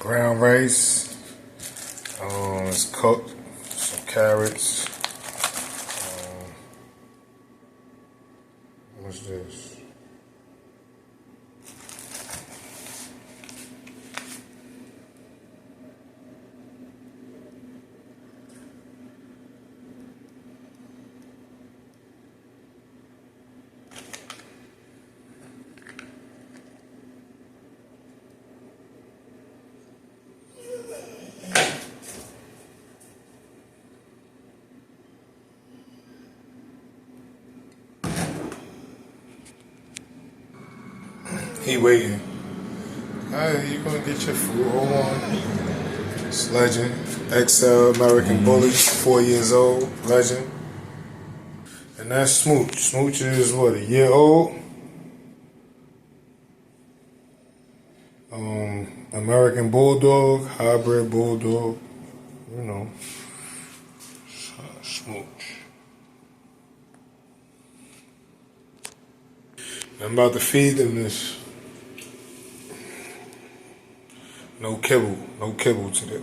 brown rice. It's cooked. Some carrots. What's this? He waiting. Alright, you gonna get your food. Hold on. It's Legend. XL American Bully, 4 years old. Legend. And that's Smooch. Smooch is what, a year old? American Bulldog, hybrid Bulldog. You know. Smooch. I'm about to feed them this. No kibble today.